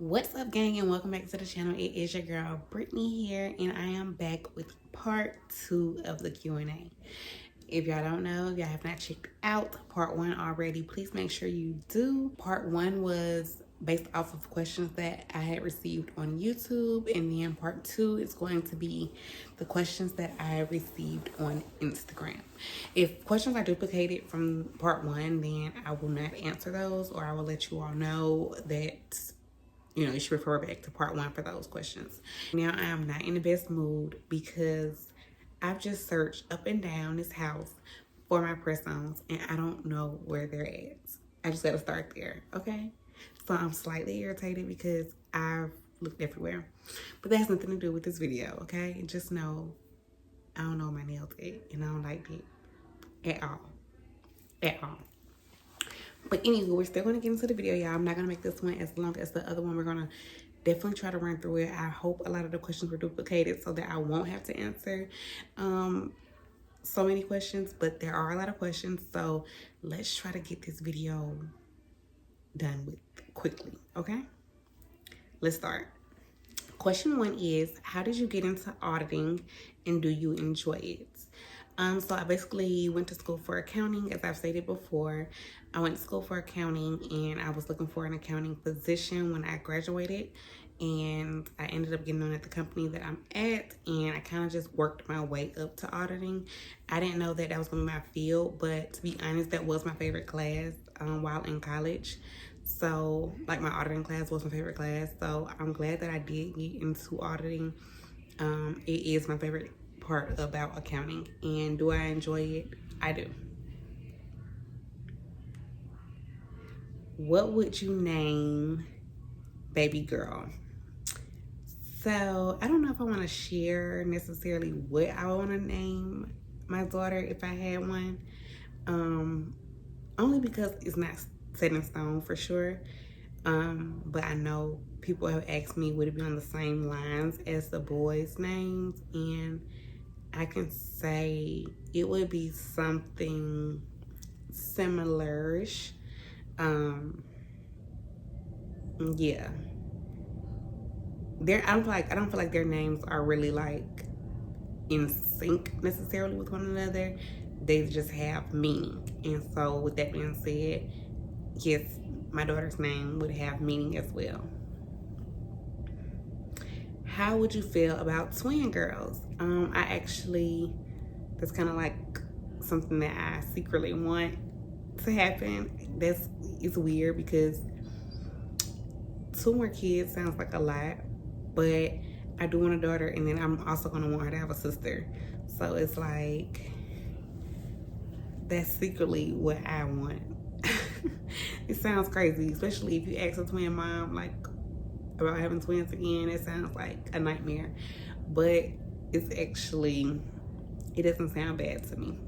What's up, gang, and welcome back to the channel. It is your girl Brittany here, and I am back with part 2 of the Q&A. If y'all don't know, if y'all have not checked out part 1 already, please make sure you do. Part 1 was based off of questions that I had received on YouTube, and then part 2 is going to be the questions that I received on Instagram. If questions are duplicated from part 1, then I will not answer those, or I will let you all know that you should refer back to part 1 for those questions. Now, I am not in the best mood because I've just searched up and down this house for my press-ons and I don't know where they're at. I just gotta start there, okay? So I'm slightly irritated because I've looked everywhere. But that has nothing to do with this video, okay? Just know I don't know my nails at, and I don't like it at all. At all. But anyway, we're still going to get into the video, y'all. I'm not going to make this one as long as the other one. We're going to definitely try to run through it. I hope a lot of the questions were duplicated so that I won't have to answer so many questions. But there are a lot of questions, so let's try to get this video done with quickly, okay? Let's start. Question 1 is, how did you get into auditing and do you enjoy it? So I basically went to school for accounting, as I've stated before. I went to school for accounting and I was looking for an accounting position when I graduated, and I ended up getting on at the company that I'm at, and I kind of just worked my way up to auditing. I didn't know that was going to be my field, but to be honest, that was my favorite class while in college. So like my auditing class was my favorite class. So I'm glad that I did get into auditing. It is my favorite part about accounting, and do I enjoy it? I do. What would you name baby girl? So I don't know if I want to share necessarily what I want to name my daughter if I had one, only because it's not set in stone for sure. But I know people have asked me would it be on the same lines as the boys' names, and I can say it would be something similar-ish. Yeah. I don't feel like their names are really like in sync necessarily with one another. They just have meaning. And so with that being said, yes, my daughter's name would have meaning as well. How would you feel about twin girls? That's kind of like something that I secretly want to happen. It's weird because 2 more kids sounds like a lot, but I do want a daughter, and then I'm also gonna want her to have a sister. So it's like, that's secretly what I want. It sounds crazy, especially if you ask a twin mom like about having twins again. It sounds like a nightmare, but it doesn't sound bad to me.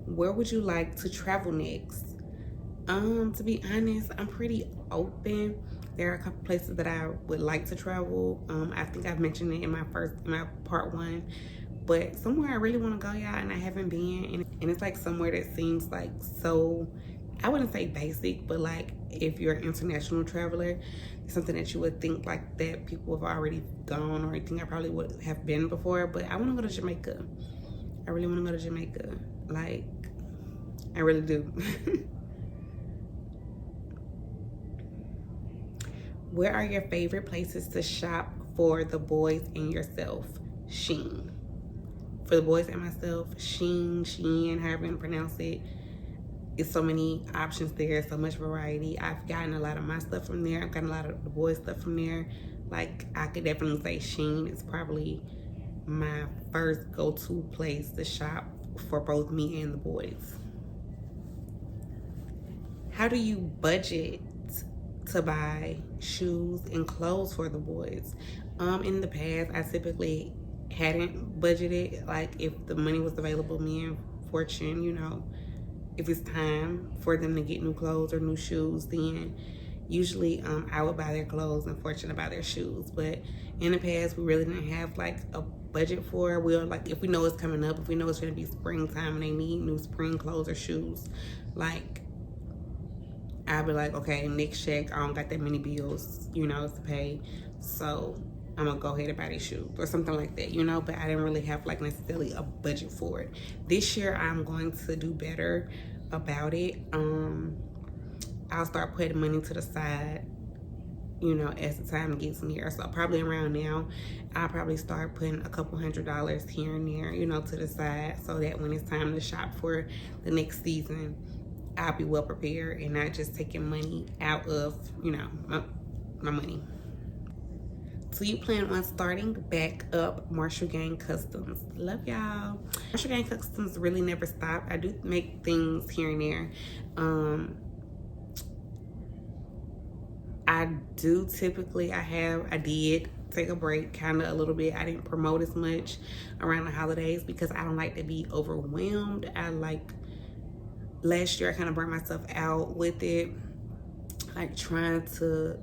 Where would you like to travel next? To be honest, I'm pretty open. There are a couple places that I would like to travel. I think I've mentioned it in my part 1, but somewhere I really want to go, y'all, and I haven't been, and it's like somewhere that seems like so, I wouldn't say basic, but like if you're an international traveler, it's something that you would think like that people have already gone, or anything I probably would have been before. But I want to go to Jamaica. I really want to go to Jamaica. Like, I really do. Where are your favorite places to shop for the boys and yourself? Shein. For the boys and myself, Shein, however you pronounce it. It's so many options there, so much variety. I've gotten a lot of my stuff from there. I've gotten a lot of the boys' stuff from there. Like, I could definitely say Shein is probably my first go-to place to shop for both me and the boys. How do you budget to buy shoes and clothes for the boys? In the past, I typically hadn't budgeted. Like, if the money was available, me and Fortune, if it's time for them to get new clothes or new shoes, then usually I would buy their clothes and Fortune to buy their shoes. But in the past, we really didn't have like a budget for it. We'll, like, if we know it's coming up, if we know it's going to be springtime and they need new spring clothes or shoes, like, I'll be like, okay, next check, I don't got that many bills, you know, to pay. So I'm gonna go ahead and buy these shoes or something like that, you know, but I didn't really have like necessarily a budget for it. This year I'm going to do better about it. I'll start putting money to the side, you know, as the time gets near. So probably around now, I'll probably start putting a couple $100s here and there, you know, to the side, so that when it's time to shop for the next season, I'll be well prepared and not just taking money out of, you know, my money. So you plan on starting back up Marshall Gang Customs. Love y'all. Marshall Gang Customs really never stop. I do make things here and there. I do typically, I did take a break kind of a little bit. I didn't promote as much around the holidays because I don't like to be overwhelmed. Last year I kind of burned myself out with it, like trying to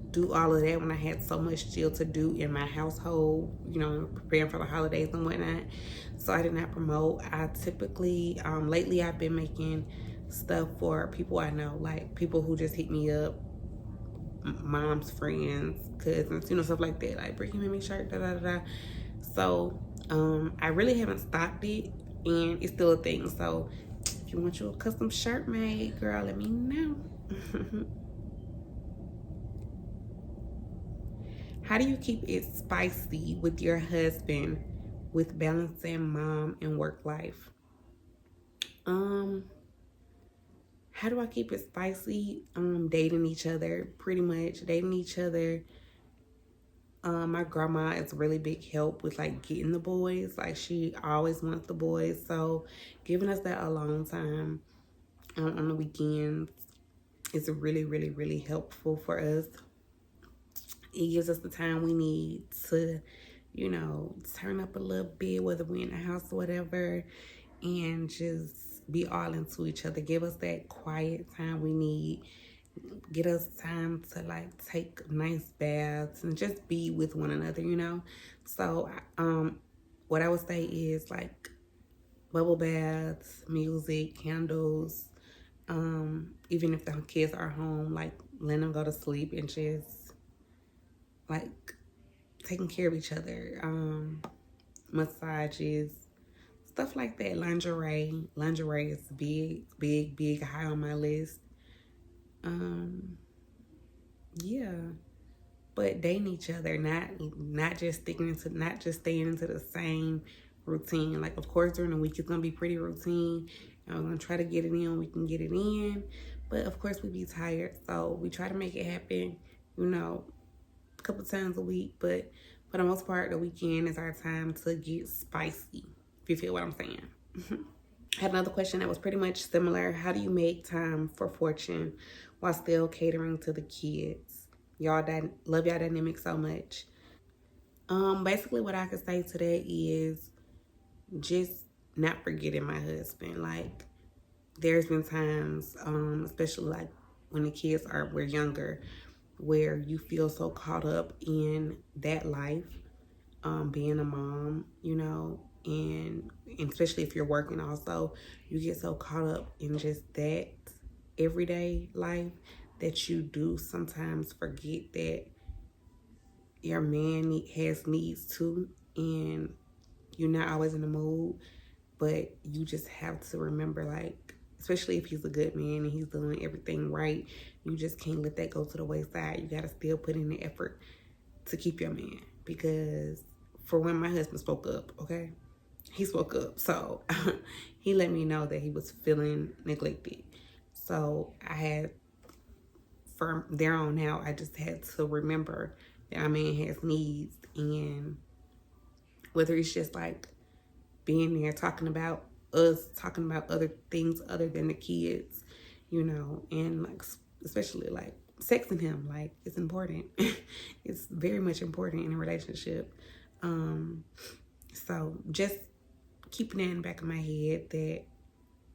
do all of that when I had so much still to do in my household, you know, preparing for the holidays and whatnot. So I did not promote. I typically, lately I've been making stuff for people I know, like people who just hit me up, mom's friends, cousins, you know, stuff like that. Like, Brittany made me shirt, da da da da. So I really haven't stopped it, and it's still a thing. So if you want your custom shirt made, girl, let me know. How do you keep it spicy with your husband with balancing mom and work life? How do I keep it spicy? Dating each other, pretty much dating each other. My grandma is a really big help with like getting the boys. Like, she always wants the boys. So giving us that alone time on the weekends is really, really, really helpful for us. It gives us the time we need to, you know, turn up a little bit, whether we're in the house or whatever, and just be all into each other. Give us that quiet time we need. Get us time to like take nice baths and just be with one another, you know. So what I would say is like bubble baths, music, candles, even if the kids are home, like letting them go to sleep and just like taking care of each other. Massages, stuff like that. Lingerie is big, high on my list. Yeah, but dating each other, not just staying into the same routine. Like, of course, during the week it's gonna be pretty routine. I'm gonna try to get it in. We can get it in, but of course we be tired, so we try to make it happen, you know, a couple times a week. But for the most part, the weekend is our time to get spicy, if you feel what I'm saying. I had another question that was pretty much similar. How do you make time for Fortune while still catering to the kids? Y'all love y'all dynamic so much. Basically what I could say to that is just not forgetting my husband. Like, there's been times, especially like when the kids were younger, where you feel so caught up in that life, being a mom, you know, and especially if you're working also, you get so caught up in just that everyday life that you do sometimes forget that your man has needs too, and you're not always in the mood, but you just have to remember, like, especially if he's a good man and he's doing everything right, you just can't let that go to the wayside. You got to still put in the effort to keep your man, because for when my husband spoke up, okay, he spoke up. So he let me know that he was feeling neglected. So I had, from there on out, I just had to remember that my man has needs, and whether it's just like being there talking about us, talking about other things other than the kids, you know, and like especially like sexing him, like, it's important. It's very much important in a relationship. So just keeping that in the back of my head, that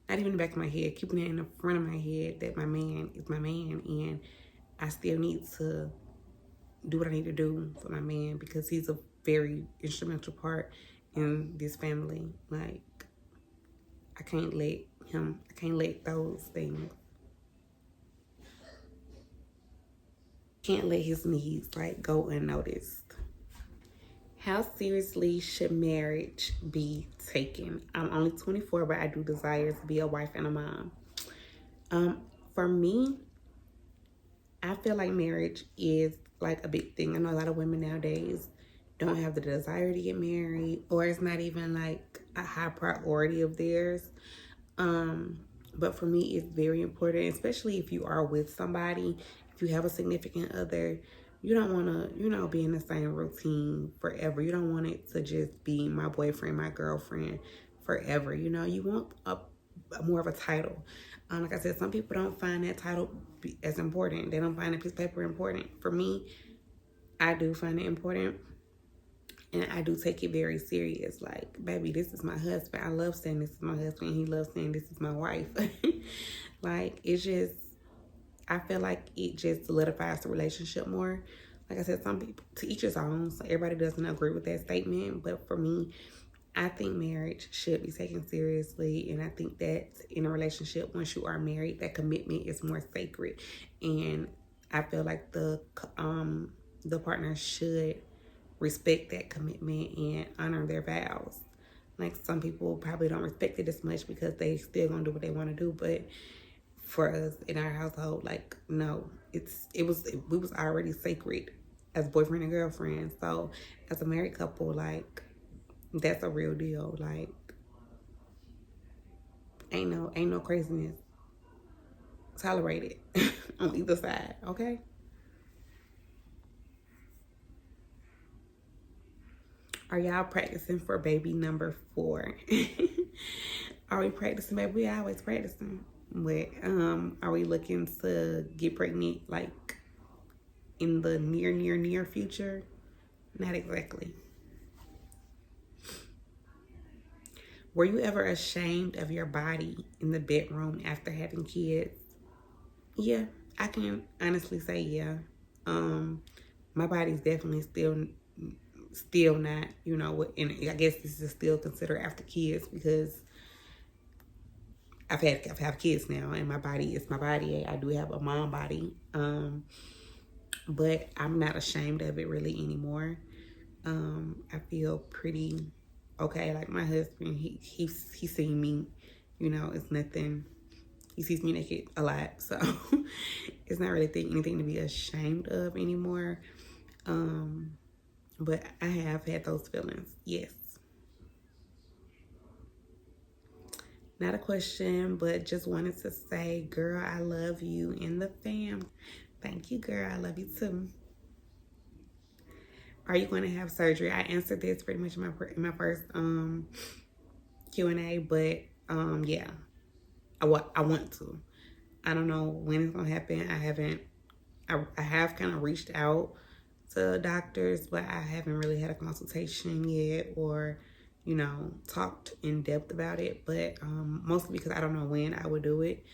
not even in the back of my head, keeping it in the front of my head, that my man is my man, and I still need to do what I need to do for my man, because he's a very instrumental part in this family. Like, I can't let those things Can't let his needs like go unnoticed. How seriously should marriage be taken? I'm only 24, but I do desire to be a wife and a mom. For me, I feel like marriage is like a big thing. I know a lot of women nowadays don't have the desire to get married, or it's not even like a high priority of theirs. But for me, it's very important, especially if you are with somebody, if you have a significant other, you don't want to, be in the same routine forever. You don't want it to just be my boyfriend, my girlfriend forever. You want a more of a title. Like I said, some people don't find that title as important. They don't find that piece of paper important. For me, I do find it important. And I do take it very serious. Like, baby, this is my husband. I love saying this is my husband. He loves saying this is my wife. Like, it's just, I feel like it just solidifies the relationship more. Like I said, some people, to each his own. So everybody doesn't agree with that statement. But for me, I think marriage should be taken seriously. And I think that in a relationship, once you are married, that commitment is more sacred. And I feel like the partner should respect that commitment and honor their vows. Like, some people probably don't respect it as much because they still gonna do what they want to do, but for us in our household, like, no, we was already sacred as boyfriend and girlfriend. So as a married couple, like, that's a real deal. Like, ain't no craziness tolerated on either side, okay? Are y'all practicing for baby number 4? Are we practicing, baby? We always practicing. But are we looking to get pregnant like in the near future? Not exactly. Were you ever ashamed of your body in the bedroom after having kids? Yeah, I can honestly say yeah. My body's definitely still not, and I guess this is still considered after kids because I've had kids now, and my body is my body. I do have a mom body, but I'm not ashamed of it really anymore. I feel pretty okay. Like, my husband, he's seen me, it's nothing. He sees me naked a lot, so it's not really anything to be ashamed of anymore. But I have had those feelings, yes. Not a question, but just wanted to say, girl, I love you and the fam. Thank you, girl. I love you too. Are you going to have surgery? I answered this pretty much in my first Q&A, but yeah, I want to. I don't know when it's gonna happen. I have kind of reached out to doctors, but I haven't really had a consultation yet, or talked in depth about it. But mostly because I don't know when I would do it.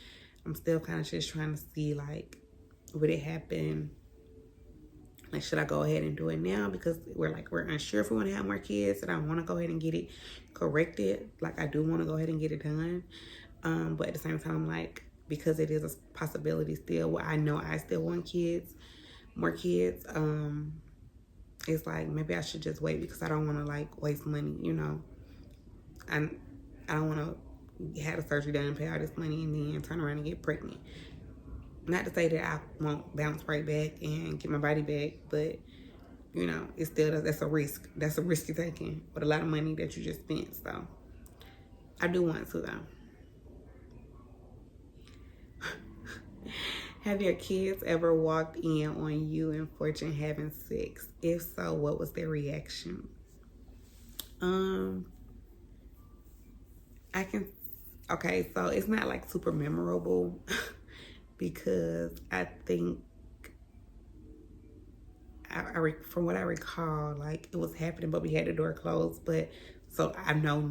I'm still kind of just trying to see, like, would it happen? Like, should I go ahead and do it now? Because we're unsure if we want to have more kids, and I want to go ahead and get it corrected. Like, I do want to go ahead and get it done. But at the same time, like, because it is a possibility still, I know I still want more kids. It's like, maybe I should just wait because I don't want to, like, waste money, I don't want to have the surgery done and pay all this money and then turn around and get pregnant. Not to say that I won't bounce right back and get my body back, but it's still, that's a risk. That's a risk you're taking with a lot of money that you just spent. So I do want to, though. Have your kids ever walked in on you and Fortune having sex? If so, what was their reaction? Okay, so it's not like super memorable because I think, from what I recall, like, it was happening, but we had the door closed. But so I know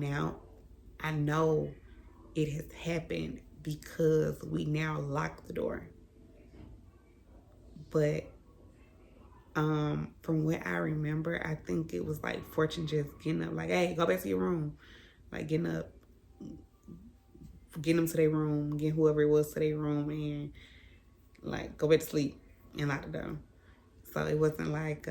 it has happened because we now lock the door. But from what I remember, I think it was like Fortune just getting up, like, hey, go back to your room. Like, getting up, getting them to their room, getting whoever it was to their room, and like, go back to sleep and lock the door. So it wasn't like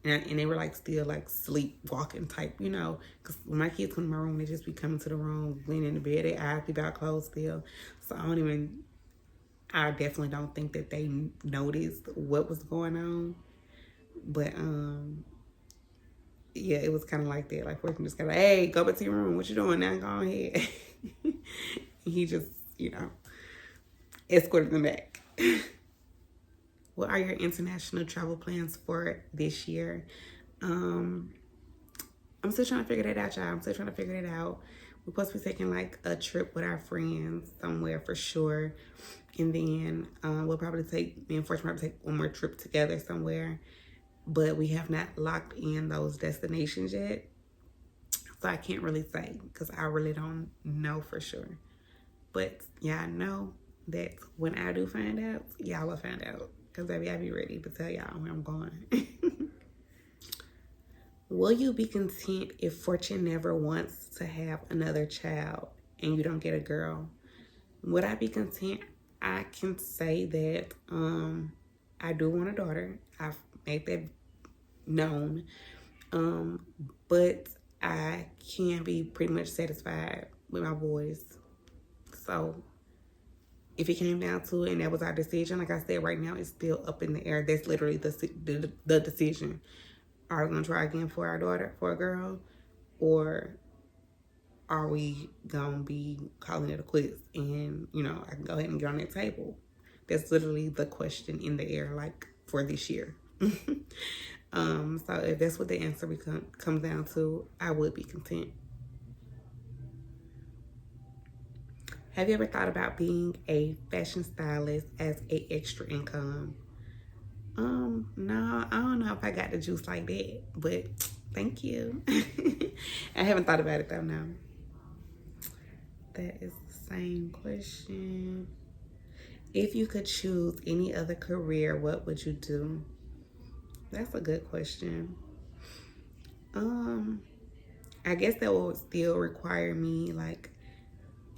and they were like still like sleepwalking type, you know, because when my kids come to my room, they just be coming to the room, laying in the bed, their eyes be about closed still. So I definitely don't think that they noticed what was going on. But yeah, it was kind of like that. Like, Fortune just kind of like, hey, go back to your room. What you doing now? Go ahead. He just, you know, escorted them back. What are your international travel plans for this year? I'm still trying to figure that out, y'all. I'm still trying to figure that out. We're supposed to be taking like a trip with our friends somewhere for sure. And then we'll probably me and Fortune probably take one more trip together somewhere. But we have not locked in those destinations yet. So I can't really say because I really don't know for sure. But yeah, I know that when I do find out, y'all will find out. Because baby, I be ready to tell y'all where I'm going. Will you be content if Fortune never wants to have another child and you don't get a girl? Would I be content? I can say that I do want a daughter. I've made that known. But I can be pretty much satisfied with my boys. So if it came down to it and that was our decision, like I said, right now it's still up in the air. That's literally the decision. Are we gonna try again for our daughter, for a girl, or are we gonna be calling it a quits? And you know, I can go ahead and get on that table. That's literally the question in the air, like for this year. So if that's what the answer comes down to, I would be content. Have you ever thought about being a fashion stylist as a extra income? No, I don't know if I got the juice like that, but thank you. I haven't thought about it though, no. That is the same question. If you could choose any other career, what would you do? That's a good question. I guess that would still require me, like,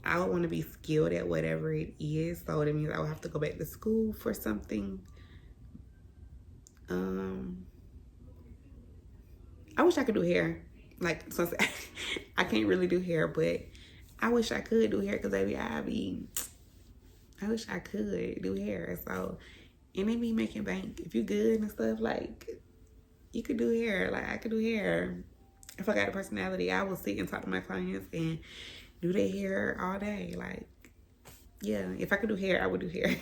I would want to be skilled at whatever it is. So that means I would have to go back to school for something. I wish I could do hair. Like, so I can't really do hair, but I wish I could do hair because baby, I wish I could do hair. So, and they be making bank. If you good and stuff, like, you could do hair. Like, I could do hair. If I got a personality, I will sit and talk to my clients and do their hair all day. Like, yeah, if I could do hair, I would do hair.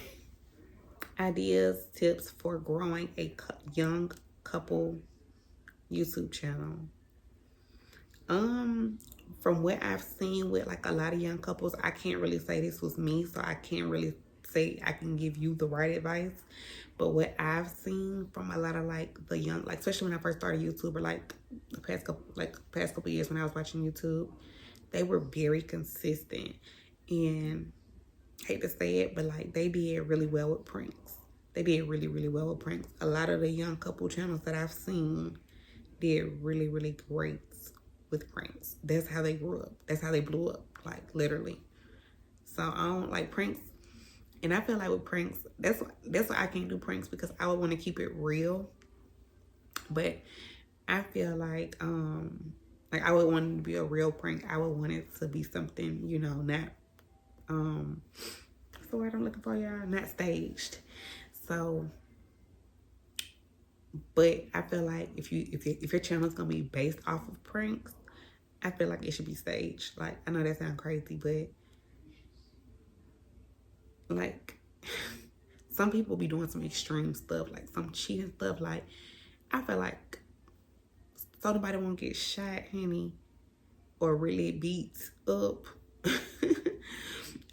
Ideas, tips for growing a young couple YouTube channel. From what I've seen with like a lot of young couples, I can't really say this was me, so I can't really say I can give you the right advice. But what I've seen from a lot of like the young, like especially when I first started YouTube, or like the past couple years when I was watching YouTube, they were very consistent. And I hate to say it, but like they did really well with pranks. They did really, really well with pranks. A lot of the young couple channels that I've seen did really, really great with pranks. That's how they grew up. That's how they blew up, like literally. So I don't like pranks. And I feel like with pranks, that's why I can't do pranks, because I would want to keep it real. But I feel like I would want it to be a real prank. I would want it to be something, you know, not what's the word I'm looking for, y'all? Not staged. So, but I feel like if your channel is gonna be based off of pranks, I feel like it should be staged. Like, I know that sounds crazy, but like some people be doing some extreme stuff, like some cheating stuff. Like, I feel like so nobody won't get shot, honey, or really beat up.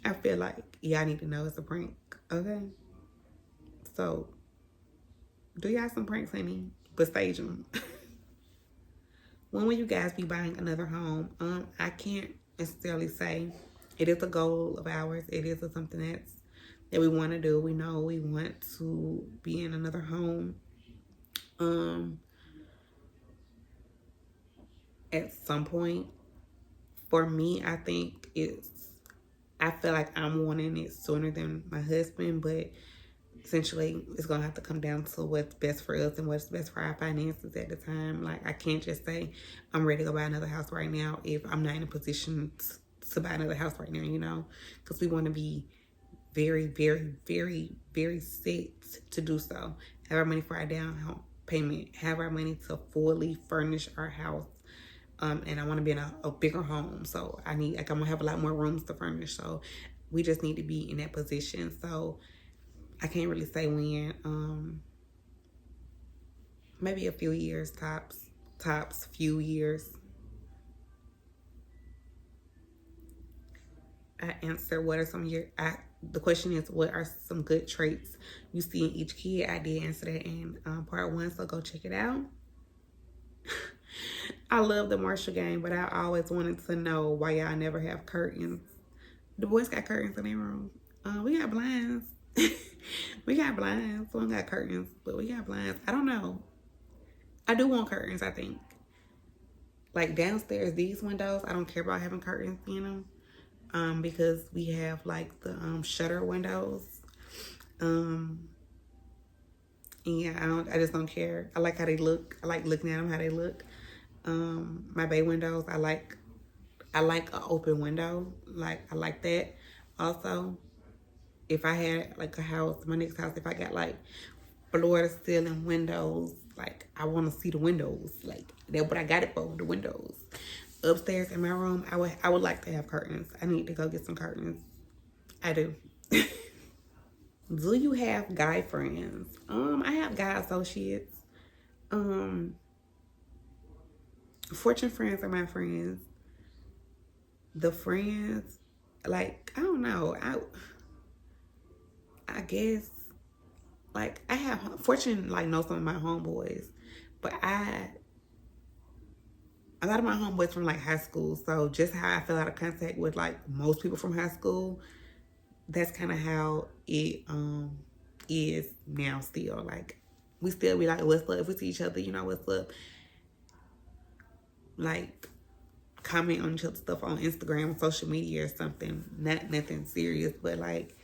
I feel like y'all need to know it's a prank, okay? So do y'all some pranks, honey, but stage them. When will you guys be buying another home? I can't necessarily say. It is a goal of ours. It is something that we want to do. We know we want to be in another home. At some point. For me, I feel like I'm wanting it sooner than my husband, but essentially it's gonna have to come down to what's best for us and what's best for our finances at the time. Like, I can't just say I'm ready to go buy another house right now if I'm not in a position to buy another house right now, you know, because we want to be very, very, very, very set to do so. Have our money for our down payment, have our money to fully furnish our house. And I want to be in a bigger home. So I'm gonna have a lot more rooms to furnish. So we just need to be in that position. So I can't really say when, maybe a few years tops, few years. I answer what are some of the question is, what are some good traits you see in each kid? I did answer that in part 1, so go check it out. I love the Marshall game, but I always wanted to know why y'all never have curtains. The boys got curtains in their room. We got blinds. We got blinds. We don't got curtains, but we got blinds. I don't know. I do want curtains, I think. Like downstairs, these windows, I don't care about having curtains in them. Because we have like the shutter windows. Yeah, I just don't care. I like how they look. I like looking at them, how they look. My bay windows, I like an open window. Like, I like that. Also, if I had like a house, my next house, if I got like floor to ceiling windows, like I want to see the windows. Like, that's what I got it for, the windows. Upstairs in my room, I would like to have curtains. I need to go get some curtains. I do. Do you have guy friends? I have guy associates. Fortune friends are my friends. The friends, like, I don't know. I guess, like, I have Fortune, like, know some of my homeboys, but a lot of my homeboys from like high school, so just how I fell out of contact with like most people from high school, that's kind of how it is now still. Like, we still be like, what's up? If we see each other, you know, what's up? Like, comment on each other's stuff on Instagram, social media or something. Nothing serious, but like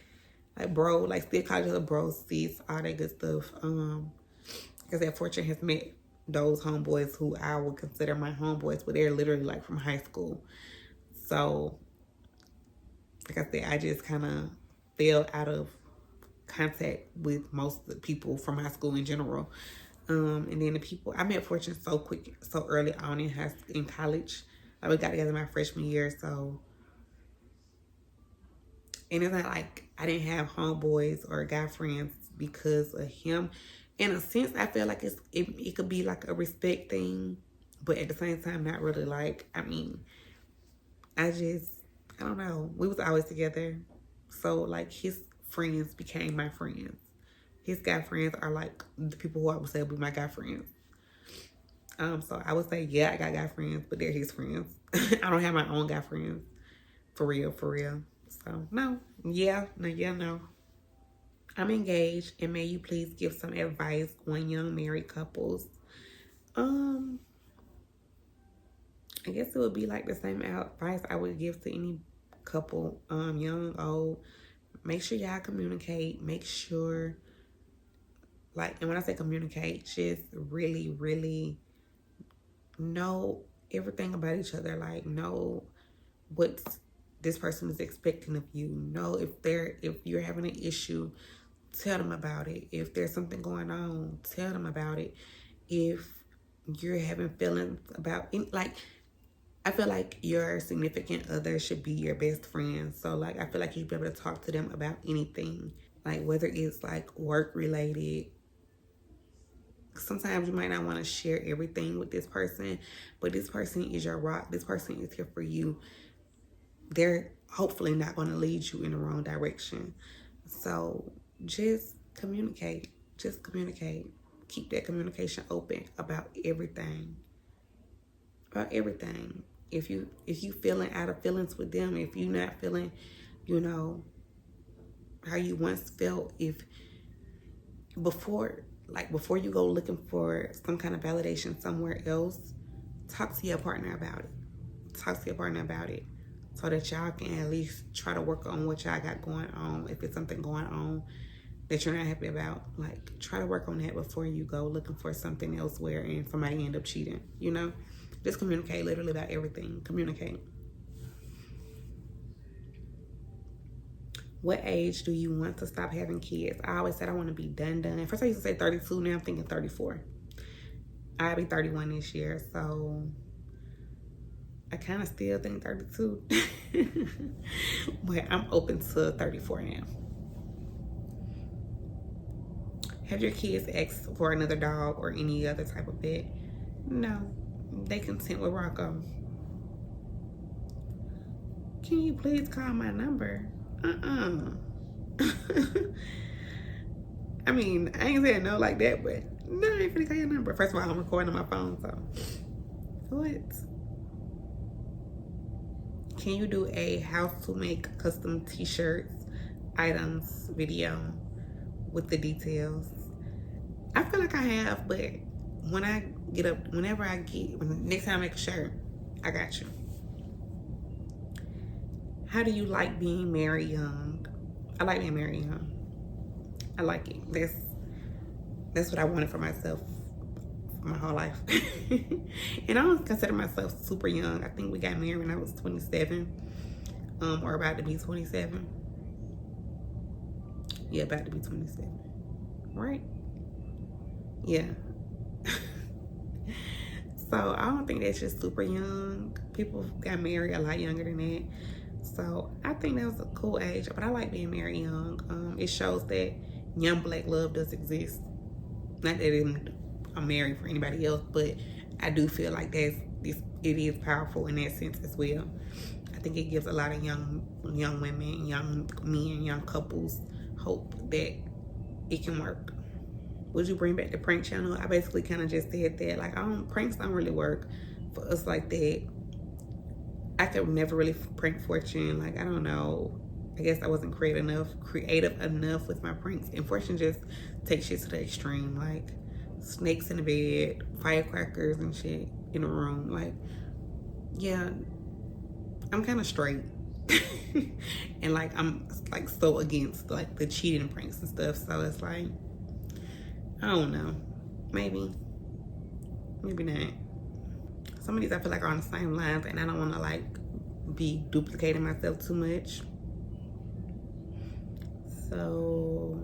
bro, like still call each other bro, sis, all that good stuff. Because that Fortune has met those homeboys who I would consider my homeboys, but they're literally like from high school. So, like I said, I just kind of fell out of contact with most of the people from high school in general. And then the people, I met Fortune so quick, so early on in college. Like, we got together my freshman year, so. And it's not like I didn't have homeboys or guy friends because of him. In a sense, I feel like it could be like a respect thing, but at the same time, not really. Like, I mean, I don't know. We was always together. So, like, his friends became my friends. His guy friends are like the people who I would say would be my guy friends. So I would say, yeah, I got guy friends, but they're his friends. I don't have my own guy friends. For real. So, no. Yeah, no. I'm engaged, and may you please give some advice on young married couples. I guess it would be like the same advice I would give to any couple, young, old. Make sure y'all communicate. Make sure, like, and when I say communicate, just really, really know everything about each other. Like, know what this person is expecting of you. Know if you're having an issue, tell them about it. If there's something going on, tell them about it. If you're having feelings about it, like, I feel like your significant other should be your best friend. So, like, I feel like you'd be able to talk to them about anything. Like, whether it's, like, work-related. Sometimes you might not want to share everything with this person, but this person is your rock. This person is here for you. They're hopefully not going to lead you in the wrong direction. So, just communicate. Just communicate. Keep that communication open about everything. About everything. If you feeling out of feelings with them, if you not feeling, you know, how you once felt, before you go looking for some kind of validation somewhere else, talk to your partner about it. Talk to your partner about it so that y'all can at least try to work on what y'all got going on. If it's something going on that you're not happy about, like, try to work on that before you go looking for something elsewhere and somebody end up cheating, you know? Just communicate literally about everything. Communicate. What age do you want to stop having kids? I always said I want to be done. First I used to say 32, now I'm thinking 34. I'll be 31 this year, so I kind of still think 32. But I'm open to 34 now. Have your kids asked for another dog or any other type of pet? No, they content with Rocco. Can you please call my number? I mean, I ain't saying no like that, but no, I ain't finna call your number. First of all, I'm recording on my phone, so. What? Can you do a how to make custom t-shirts, items, video with the details? I feel like I have, but when I get up, next time I make a shirt, I got you. How do you like being married young? I like being married young. I like it. That's what I wanted for myself my whole life. And I don't consider myself super young. I think we got married when I was 27, or about to be 27. Yeah, about to be 27, right? Yeah. So I don't think that's just super young. People got married a lot younger than that. So I think that was a cool age, but I like being married young. It shows that young black love does exist. Not that I'm married for anybody else, but I do feel like it is powerful in that sense as well. I think it gives a lot of young women, young men, young couples hope that it can work. Would you bring back the prank channel? I basically kind of just said that. Like, pranks don't really work for us like that. I could never really prank Fortune. Like, I don't know. I guess I wasn't creative enough with my pranks. And Fortune just takes shit to the extreme. Like, snakes in the bed, firecrackers and shit in the room. Like, yeah, I'm kind of straight. And like, I'm like so against like the cheating pranks and stuff. So it's like, I don't know. Maybe not. Some of these I feel like are on the same lines, and I don't want to like be duplicating myself too much. So,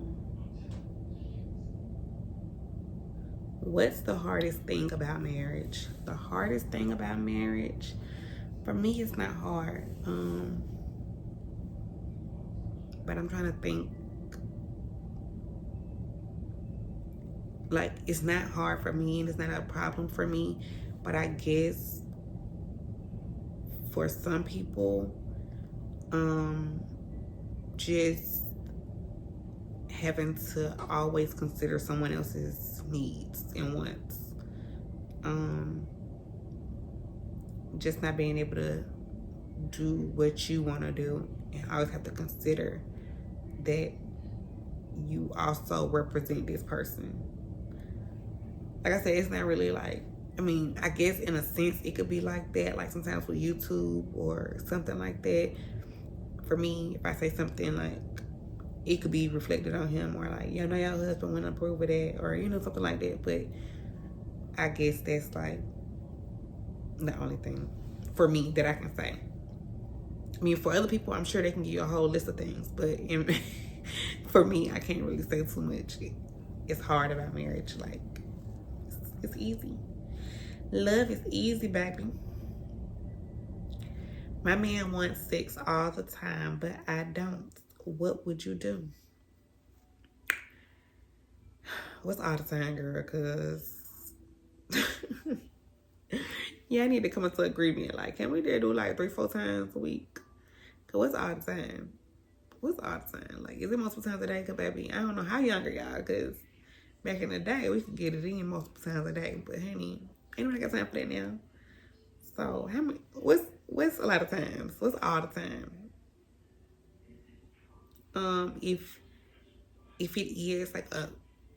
what's the hardest thing about marriage? The hardest thing about marriage, for me, it's not hard. But I'm trying to think. Like, it's not hard for me, and it's not a problem for me. But I guess for some people, just having to always consider someone else's needs and wants. Just not being able to do what you want to do, and always have to consider that you also represent this person. Like I said, it's not really like, I mean, I guess in a sense it could be like that, like sometimes with YouTube or something like that. For me, if I say something, like, it could be reflected on him, or like, you know, your husband wouldn't approve of that, or, you know, something like that. But I guess that's like the only thing for me that I can say. I mean, for other people, I'm sure they can give you a whole list of things, but for me, I can't really say too much. It's hard about marriage. Like, it's easy. Love is easy, baby. My man wants sex all the time, but I don't. What would you do? What's all the time, girl? Because yeah, I need to come into agreement. Like, can we just do like 3-4 times a week? Cause what's all the time? What's all the time? Like, is it multiple times a day? Cause baby, I don't know how younger y'all. Cause back in the day, we could get it in multiple times a day. But honey, ain't nobody got time for that now. So how many? What's a lot of times? What's all the time? If it is like a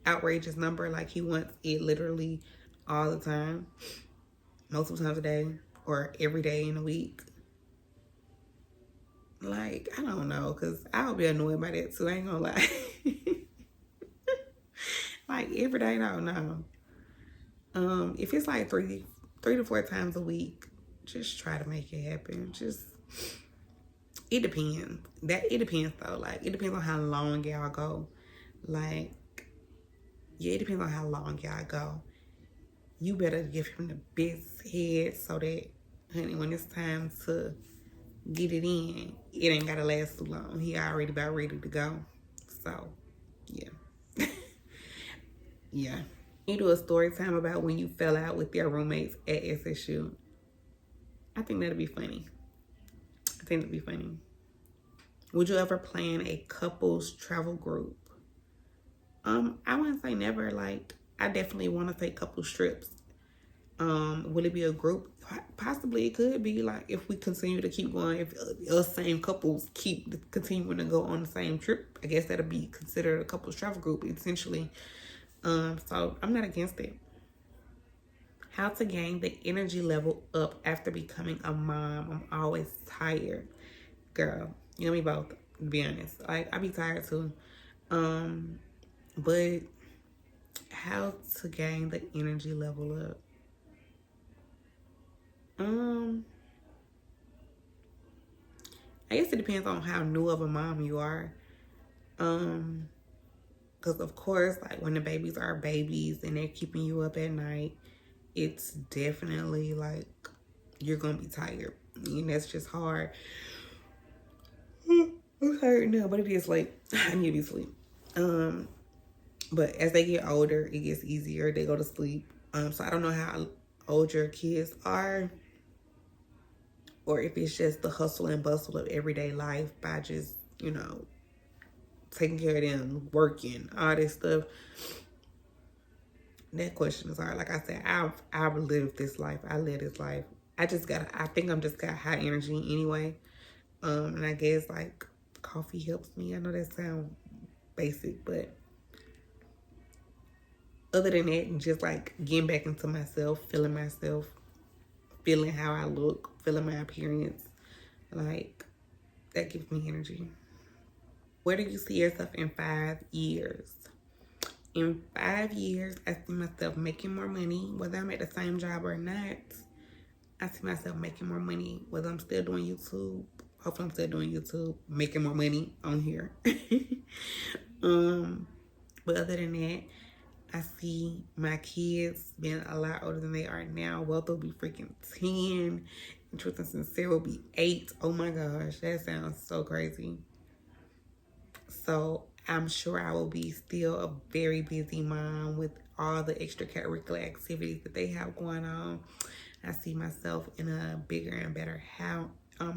outrageous number, like he wants it literally all the time, multiple times a day, or every day in a week, like, I don't know, because I'll be annoyed by that too, I ain't gonna lie. like every day, no. If it's like three to four times a week, just try to make it happen. It depends. It depends though. Like, it depends on how long y'all go. Like, yeah, it depends on how long y'all go. You better give him the best head so that, honey, when it's time to get it in, it ain't gotta last too long. He already about ready to go. So, yeah. Yeah. You do a story time about when you fell out with your roommates at SSU. I think that'd be funny. Would you ever plan a couples travel group? I wouldn't say never. Like, I definitely want to take couples trips. Will it be a group? Possibly it could be. Like, if we continue to keep going, if us same couples keep continuing to go on the same trip, I guess that'll be considered a couples travel group essentially. So I'm not against it. How to gain the energy level up after becoming a mom. I'm always tired. Girl, you know me both, to be honest. Like, I be tired too. But how to gain the energy level up? I guess it depends on how new of a mom you are. Because of course, like, when the babies are babies and they're keeping you up at night, it's definitely like you're gonna be tired, and that's just hard. I'm tired now, but it is late. I need to be asleep. But as they get older, it gets easier. They go to sleep. So I don't know how old your kids are, or if it's just the hustle and bustle of everyday life by just, taking care of them, working, all this stuff. That question is hard. Like I said, I've lived this life. I live this life. I think I'm just got high energy anyway. And I guess like coffee helps me. I know that sounds basic, but other than that, just like getting back into myself, feeling how I look, feeling my appearance, like that gives me energy. Where do you see yourself in 5 years? In 5 years, I see myself making more money, whether I'm at the same job or not. I see myself making more money, whether I'm still doing YouTube. Hopefully I'm still doing YouTube, making more money on here. But other than that, I see my kids being a lot older than they are now. Wealth will be freaking 10. And Truth and Sincere will be 8. Oh my gosh, that sounds so crazy. So I'm sure I will be still a very busy mom with all the extracurricular activities that they have going on. I see myself in a bigger and better home. I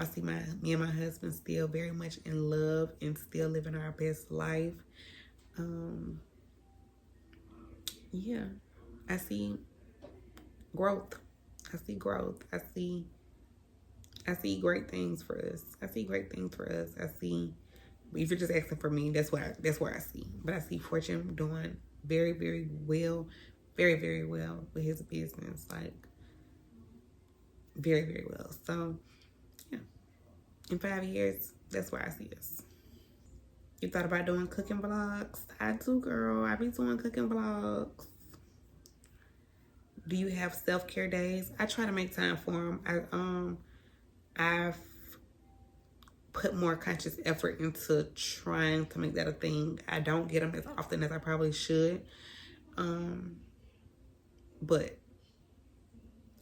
see me and my husband still very much in love and still living our best life. Yeah, I see growth. I see great things for us. I see, if you're just asking for me, that's where I see. But I see Fortune doing very, very well, very, very well with his business, like very, very well. So yeah, in 5 years, that's where I see us. You thought about doing cooking vlogs? I do, girl. I be doing cooking vlogs. Do you have self-care days? I try to make time for them. I've put more conscious effort into trying to make that a thing. I don't get them as often as I probably should. But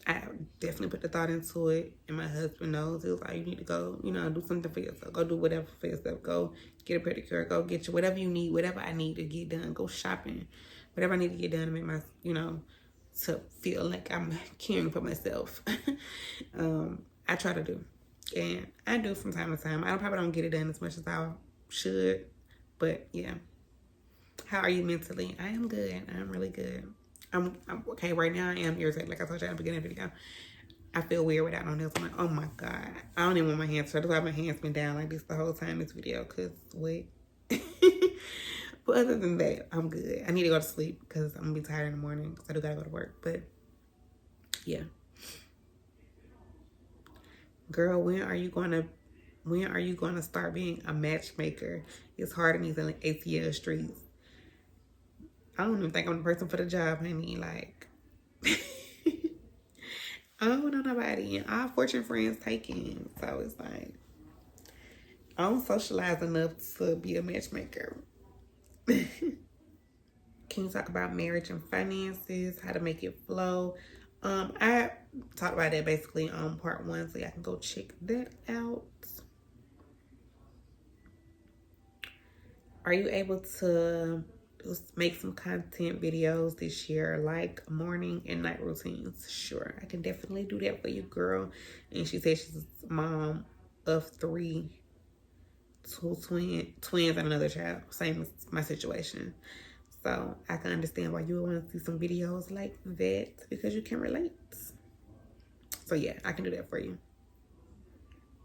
I definitely put the thought into it, and my husband knows. He was like, you need to go, do something for yourself. Go do whatever for yourself. Go get a pedicure. Go get you whatever you need, whatever I need to get done. Go shopping. Whatever I need to get done to make my, to feel like I'm caring for myself. I try to do. And I do from time to time. I probably don't get it done as much as I should. But yeah. How are you mentally? I am good. I'm really good. I'm okay. Right now I am irritated. Like I told you at the beginning of the video. I feel weird without no nails. I'm like, oh my God. I don't even want my hands. So that's why my hands been down like this the whole time in this video. Cause wait. But other than that, I'm good. I need to go to sleep because I'm gonna be tired in the morning because I do gotta go to work. But yeah. Girl, when are you gonna start being a matchmaker? It's hard in these ATL streets. I don't even think I'm the person for the job, honey. Like, I don't know nobody. And all Fortune friends taken. So it's like, I don't socialize enough to be a matchmaker. Can you talk about marriage and finances, how to make it flow? I talked about that basically on part 1, so y'all can go check that out. Are you able to make some content videos this year, like morning and night routines? Sure, I can definitely do that for you, girl. And she said she's a mom of 3, 2 twins and another child. Same as my situation. So I can understand why you would want to see some videos like that, because you can relate. So yeah, I can do that for you.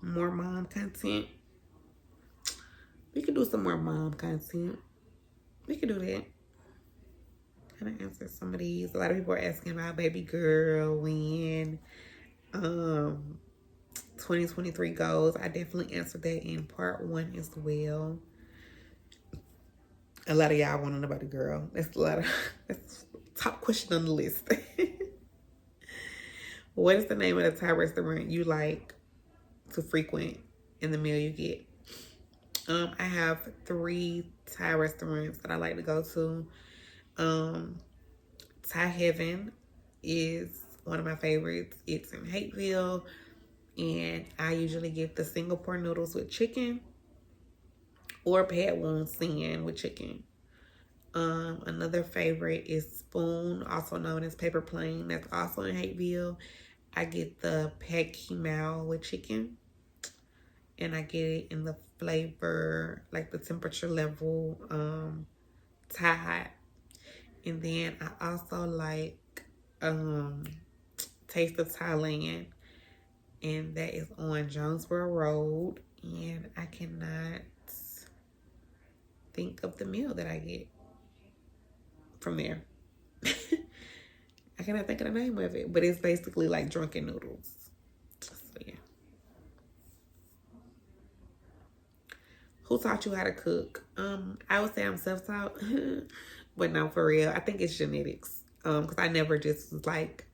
More mom content. We could do some more mom content. We could do that. Kind of answer some of these. A lot of people are asking about baby girl, when 2023 goes. I definitely answered that in part 1 as well. A lot of y'all want to know about the girl. That's that's top question on the list. What is the name of the Thai restaurant you like to frequent in the meal you get? I have 3 Thai restaurants that I like to go to. Thai Heaven is one of my favorites. It's in Hateville, and I usually get the Singapore noodles with chicken or pad woon sin with chicken. Another favorite is Spoon, also known as Paper Plane. That's also in Hateville. I get the pad kimao with chicken, and I get it in the flavor, like the temperature level, Thai hot. And then I also like Taste of Thailand, and that is on Jonesboro Road. And I cannot think of the meal that I get from there. I cannot think of the name of it, but it's basically like drunken noodles. So yeah. Who taught you how to cook? I would say I'm self-taught, but no, for real. I think it's genetics. Because I never just was like,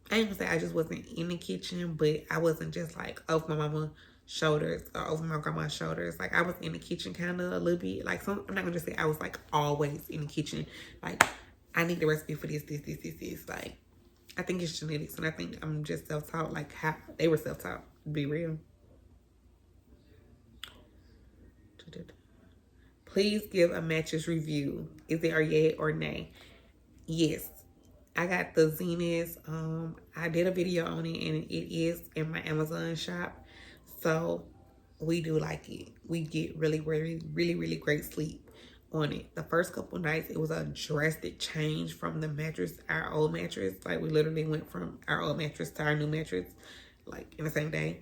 I ain't gonna say I just wasn't in the kitchen, but I wasn't just like over my mama's shoulders or over my grandma's shoulders. Like I was in the kitchen kind of a little bit. Like I'm not gonna just say I was like always in the kitchen. Like I need the recipe for this. Like I think it's genetics, and I think I'm just self-taught. Like how they were self-taught. Be real. Please give a mattress review. Is it a yay or nay? Yes. I got the Zenith. I did a video on it, and it is in my Amazon shop. So we do like it. We get really great sleep on it. The first couple nights, it was a drastic change from the mattress, our old mattress. Like we literally went from our old mattress to our new mattress, like in the same day.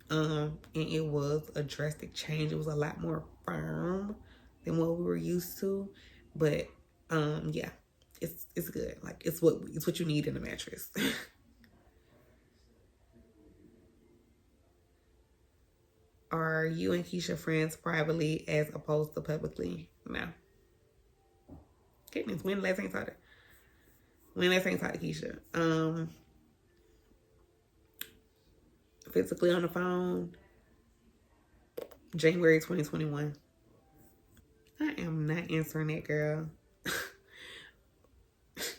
And it was a drastic change. It was a lot more firm than what we were used to. But yeah, it's good. Like it's what you need in a mattress. Are you and Keisha friends privately as opposed to publicly? No. Goodness, when last time talked to Keisha? Physically on the phone, January 2021. I am not answering that, girl.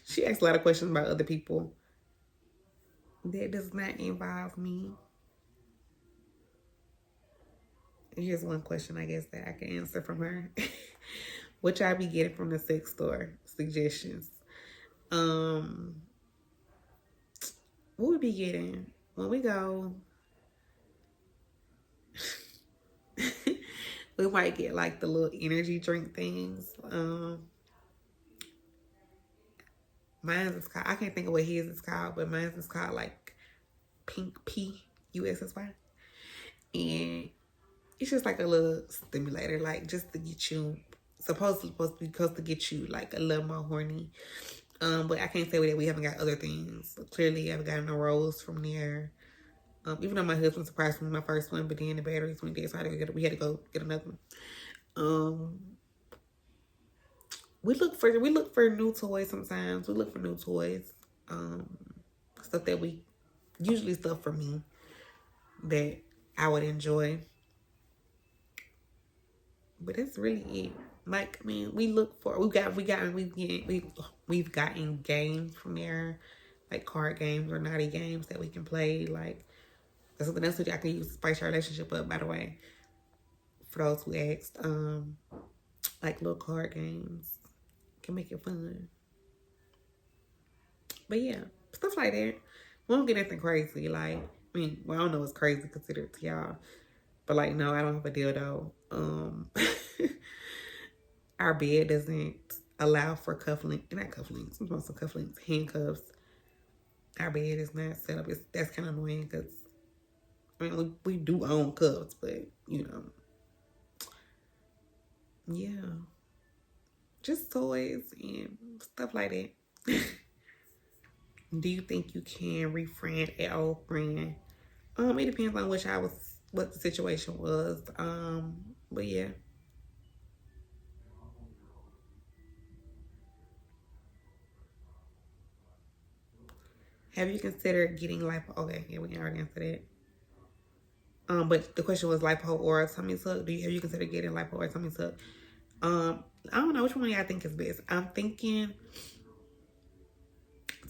She asked a lot of questions about other people. That does not involve me. Here's one question, I guess, that I can answer from her. What y'all be getting from the sex store? Suggestions. What we be getting when we go? We might get like the little energy drink things. Mine is called, I can't think of what his is called, but mine is called like Pink P-U-S-S-Y. And it's just like a little stimulator, like just to get you, supposed to get you like a little more horny. But I can't say that we haven't got other things. So clearly, I haven't gotten a rose from there. Even though my husband surprised me with my first one, but then the batteries went dead, so we had to go get another one. we look for new toys sometimes. We look for new toys. Stuff that we usually stuff for me that I would enjoy. But that's really it. Like, I mean, we've gotten games from there, like card games or naughty games that we can play. Like, that's something else that I can use to spice our relationship up, by the way. For those who asked, like little card games can make it fun. But yeah, stuff like that. We don't get anything crazy. Like, I mean, well, I don't know what's crazy considered to y'all. But like, no, I don't have a dildo. Our bed doesn't allow for not cufflinks, I'm supposed to cufflinks, handcuffs. Our bed is not set up. That's kind of annoying because, I mean, we do own cuffs, but, you know, yeah. Just toys and stuff like that. Do you think you can refriend an old friend? It depends on what the situation was. But yeah. Have you considered getting lipo? Okay, yeah, we can already answer that. But the question was lipo or tummy tuck. Have you considered getting lipo or tummy tuck? I don't know which one I think is best. I'm thinking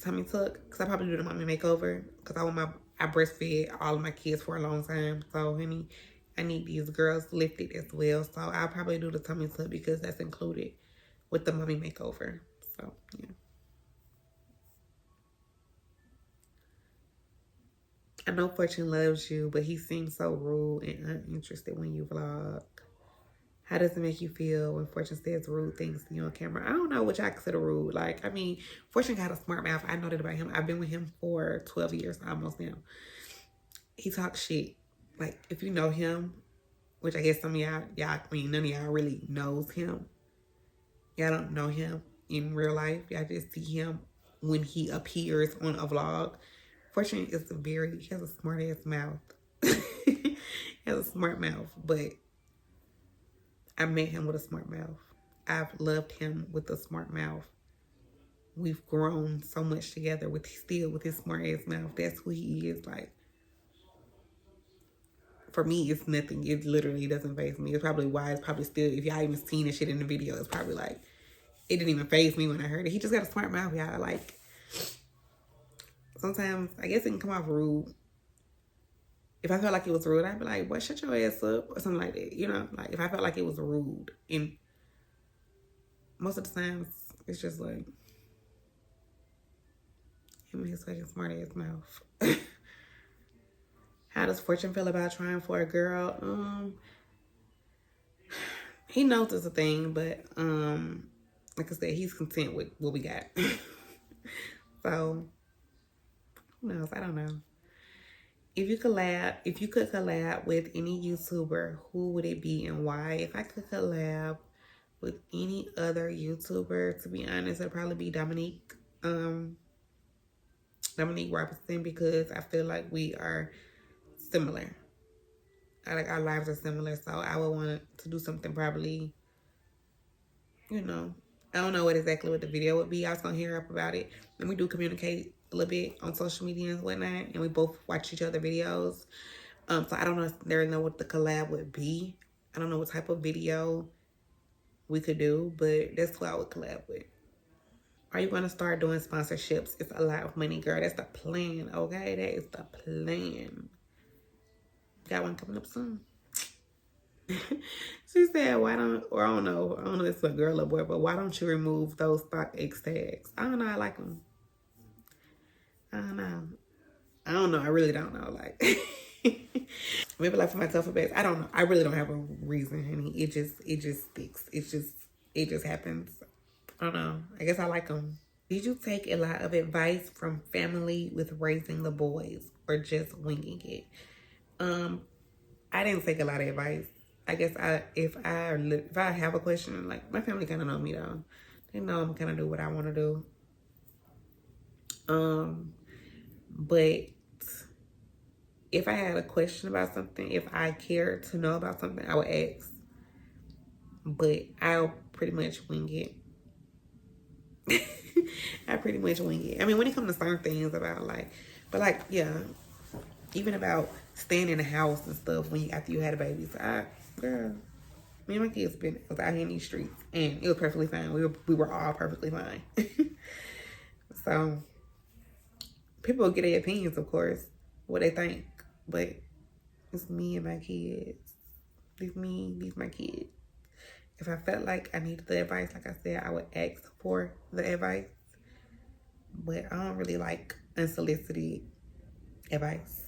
tummy tuck because I probably do the mommy makeover because I breastfed all of my kids for a long time. So, honey, I need these girls lifted as well. So I'll probably do the tummy tuck because that's included with the mommy makeover. So yeah. I know Fortune loves you, but he seems so rude and uninterested when you vlog. How does it make you feel when Fortune says rude things to you on camera? I don't know what I consider rude. Like, I mean, Fortune got a smart mouth. I know that about him. I've been with him for 12 years almost now. He talks shit. Like, if you know him, which I guess some of y'all, I mean, none of y'all really knows him. Y'all don't know him in real life. Y'all just see him when he appears on a vlog. Fortune is he has a smart ass mouth. He has a smart mouth, but I met him with a smart mouth. I've loved him with a smart mouth. We've grown so much together with his smart ass mouth. That's who he is. Like, for me, it's nothing. It literally doesn't faze me. It's probably why it's probably still, if y'all even seen the shit in the video, it's probably like, it didn't even faze me when I heard it. He just got a smart mouth, y'all. Like, sometimes, I guess it can come off rude. If I felt like it was rude, I'd be like, boy, shut your ass up, or something like that. You know, like, if I felt like it was rude. And most of the times, it's just like, him and his fucking smart ass mouth. How does Fortune feel about trying for a girl? He knows it's a thing, but like I said, he's content with what we got. So, who knows? I don't know. If you could collab with any YouTuber, who would it be and why? If I could collab with any other YouTuber, to be honest, it'd probably be Dominique Robinson, because I feel like we are similar. Like, our lives are similar, so I would want to do something probably, you know, I don't know what the video would be. I was gonna hear up about it, and we do communicate a little bit on social media and whatnot, and we both watch each other videos. So I don't necessarily know what the collab would be. I don't know what type of video we could do, but that's who I would collab with. Are you gonna start doing sponsorships? It's a lot of money, girl. That's the plan, okay? That is the plan. Got one coming up soon. She said, I don't know if it's a girl or boy, but why don't you remove those StockX tags? I don't know, I like them. I don't know, I really don't know, like, maybe like for my tougher beds, I don't know, I really don't have a reason, honey. It just sticks. It just happens. I don't know, I guess I like them. Did you take a lot of advice from family with raising the boys or just winging it? I didn't take a lot of advice. I guess if I have a question, like, my family kind of know me though. They know I'm kind of do what I want to do. But if I had a question about something, if I cared to know about something, I would ask. But I'll pretty much wing it. I pretty much wing it. I mean, when it comes to certain things about like, but like, yeah, even about staying in the house and stuff when you after you had a baby. So girl, me and my kids was out here in these streets, and it was perfectly fine. We were all perfectly fine. So people get their opinions, of course, what they think, but it's me and my kids. These my kids. If I felt like I needed the advice, like I said, I would ask for the advice. But I don't really like unsolicited advice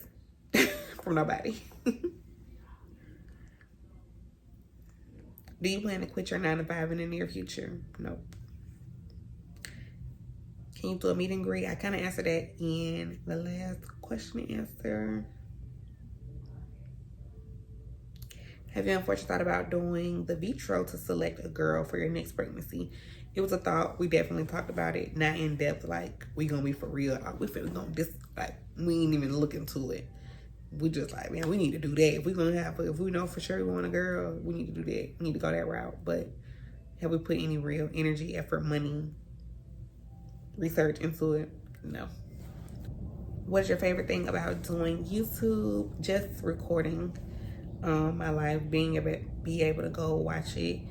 from nobody. Do you plan to quit your 9 to 5 in the near future? Nope. Can you do a meet and greet? I kind of answered that in the last question and answer. Have you unfortunately thought about doing the vitro to select a girl for your next pregnancy? It was a thought. We definitely talked about it. Not in depth, like we gonna be for real. We feel we gonna we ain't even look into it. We just like, man, we need to do that. If we know for sure we want a girl, we need to do that. We need to go that route. But have we put any real energy, effort, money, research into it? No. What's your favorite thing about doing YouTube? Just recording my life, being able to go watch it.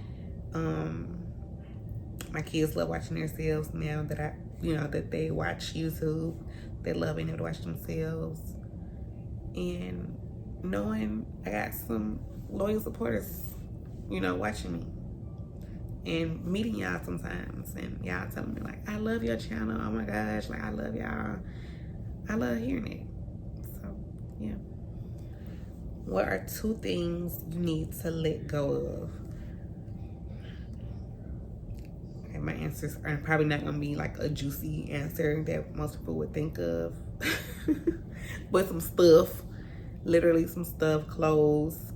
My kids love watching themselves now that that they watch YouTube. They love being able to watch themselves. And knowing I got some loyal supporters, watching me. And meeting y'all sometimes. And y'all telling me, like, I love your channel. Oh my gosh, like, I love y'all. I love hearing it. So, yeah. What are 2 things you need to let go of? And my answers are probably not going to be like a juicy answer that most people would think of. But some stuff. Literally some stuff. Clothes.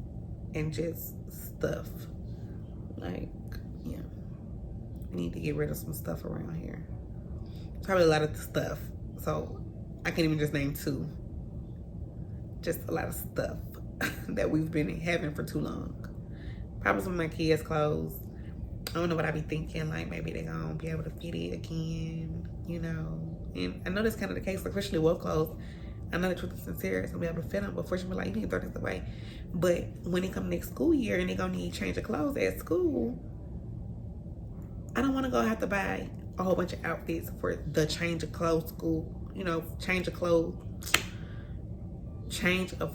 And just stuff. Like, yeah. I need to get rid of some stuff around here. Probably a lot of stuff. So, I can't even just name 2. Just a lot of stuff that we've been having for too long. Probably some of my kids' clothes. I don't know what I be thinking, like maybe they're gonna be able to fit it again, And I know that's kind of the case, especially with clothes. I know the truth is sincere, it's gonna be able to fit them, but fortunately, like, you need to throw this away. But when it comes next school year and they're gonna need change of clothes at school, I don't want to go have to buy a whole bunch of outfits for the change of clothes school, change of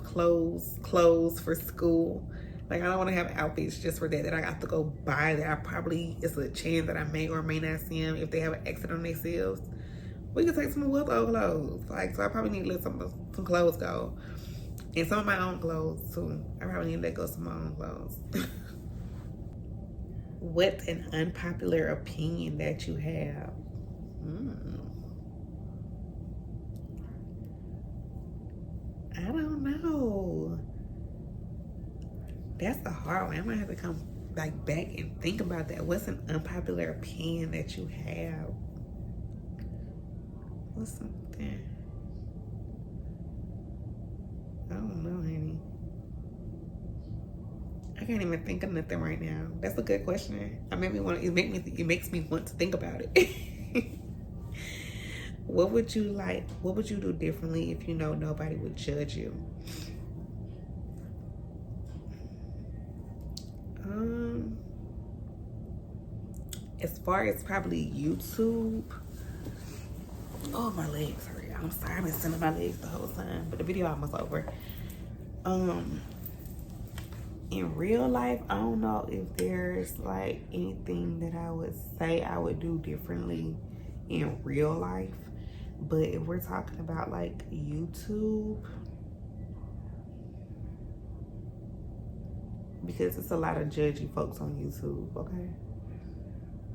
clothes for school. Like, I don't want to have outfits just for that I got to go buy that it's a chance that I may or may not see them if they have an accident on themselves. We can take some of old clothes. Like, so I probably need to let some clothes go. And some of my own clothes, too. I probably need to let go of some of my own clothes. What's an unpopular opinion that you have? I don't know. That's the hard one. I might have to come back and think about that. What's an unpopular opinion that you have? What's something? I don't know, honey. I can't even think of nothing right now. That's a good question. It makes me want to think about it. What would you do differently if you know nobody would judge you? As far as probably YouTube. Oh, my legs hurt. I'm sorry, I've been sitting on my legs the whole time, but the video almost over. In real life, I don't know if there's like anything that I would say I would do differently in real life. But if we're talking about like YouTube, because it's a lot of judgy folks on YouTube, okay?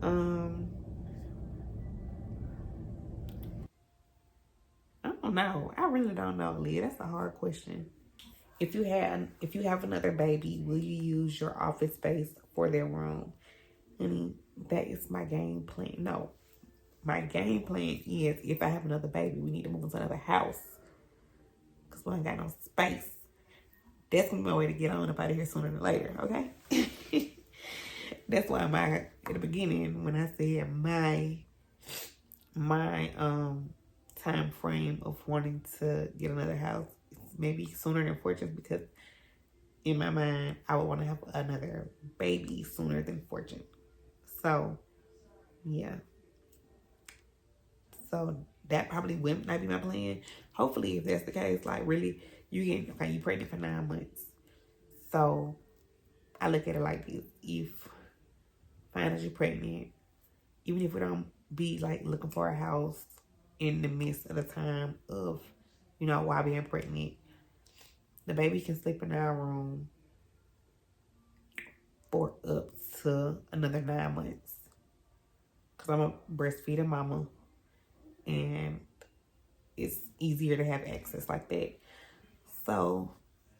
I don't know. I really don't know, Leah. That's a hard question. If you have another baby, will you use your office space for their room? And that is my game plan. No. My game plan is if I have another baby, we need to move into another house. Because we ain't got no space. That's gonna be my way to get on up out of here sooner than later, okay? That's why at the beginning, when I said my my time frame of wanting to get another house is maybe sooner than Fortune, because in my mind I would want to have another baby sooner than Fortune. So yeah. So that probably would not be my plan. Hopefully, if that's the case, like really, you pregnant for 9 months. So I look at it like this: if find out you're pregnant, even if we don't be like looking for a house in the midst of the time of, while being pregnant, the baby can sleep in our room for up to another 9 months. Cause I'm a breastfeeding mama, and it's easier to have access like that. So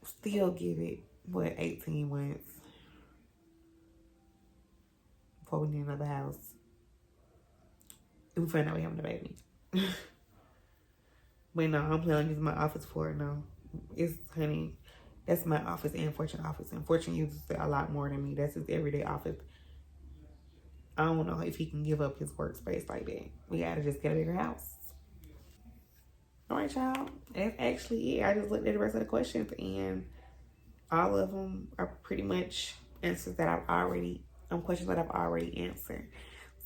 still give it 18 months before we need another house. If we find out we having a baby. But no, I'm planning on using my office for it now. It's, honey, that's my office and Fortune office. And Fortune uses it a lot more than me. That's his everyday office. I don't know if he can give up his workspace like that. We gotta just get a bigger house. All right, y'all. That's actually it. I just looked at the rest of the questions, and all of them are pretty much answers that questions that I've already answered.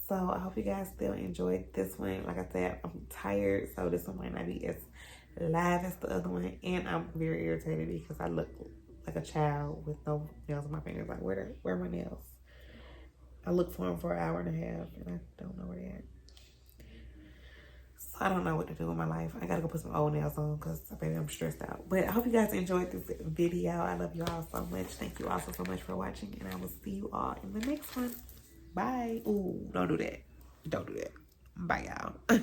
So I hope you guys still enjoyed this one. Like I said, I'm tired, so this one might not be as live as the other one. And I'm very irritated because I look like a child with no nails on my fingers. Like, where are my nails? I looked for them for an hour and a half, and I don't know where they're at. So I don't know what to do with my life. I gotta go put some old nails on because baby, I'm stressed out. But I hope you guys enjoyed this video. I love you all so much. Thank you all so much for watching, and I will see you all in the next one. Bye. Ooh, don't do that. Don't do that. Bye, y'all.